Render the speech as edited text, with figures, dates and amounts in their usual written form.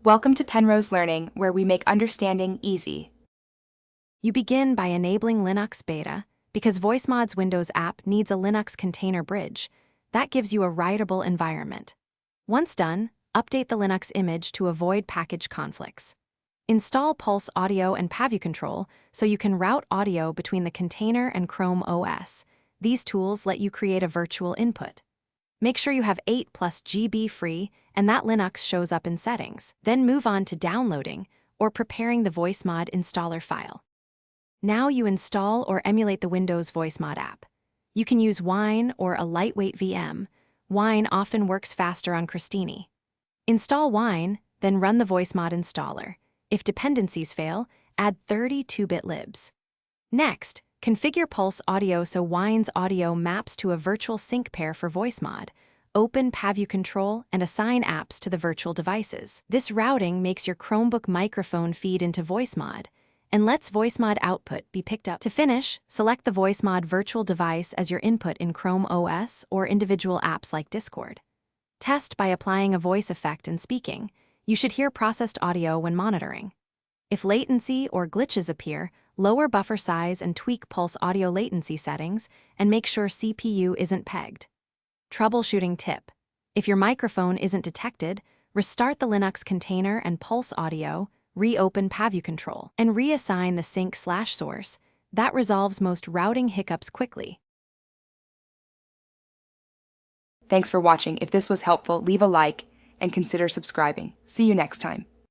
Welcome to Penrose Learning, where we make understanding easy. You begin by enabling Linux Beta, because Voicemod's Windows app needs a Linux container bridge. That gives you a writable environment. Once done, update the Linux image to avoid package conflicts. Install Pulse Audio and PavuControl so you can route audio between the container and Chrome OS. These tools let you create a virtual input. Make sure you have 8+ GB free and that Linux shows up in settings. Then move on to downloading or preparing the Voicemod installer file. Now you install or emulate the Windows Voicemod app. You can use Wine or a lightweight VM. Wine often works faster on Crostini. Install Wine, then run the Voicemod installer. If dependencies fail, add 32-bit libs. Next, configure Pulse Audio so Wine's audio maps to a virtual sync pair for Voicemod. Open PavuControl and assign apps to the virtual devices. This routing makes your Chromebook microphone feed into Voicemod and lets Voicemod output be picked up. To finish, select the Voicemod virtual device as your input in Chrome OS or individual apps like Discord. Test by applying a voice effect and speaking. You should hear processed audio when monitoring. If latency or glitches appear, lower buffer size and tweak Pulse Audio latency settings and make sure CPU isn't pegged. Troubleshooting tip: if your microphone isn't detected, restart the Linux container and Pulse Audio, reopen PavuControl, and reassign the sync/source. That resolves most routing hiccups quickly. Thanks for watching. If this was helpful, leave a like and consider subscribing. See you next time.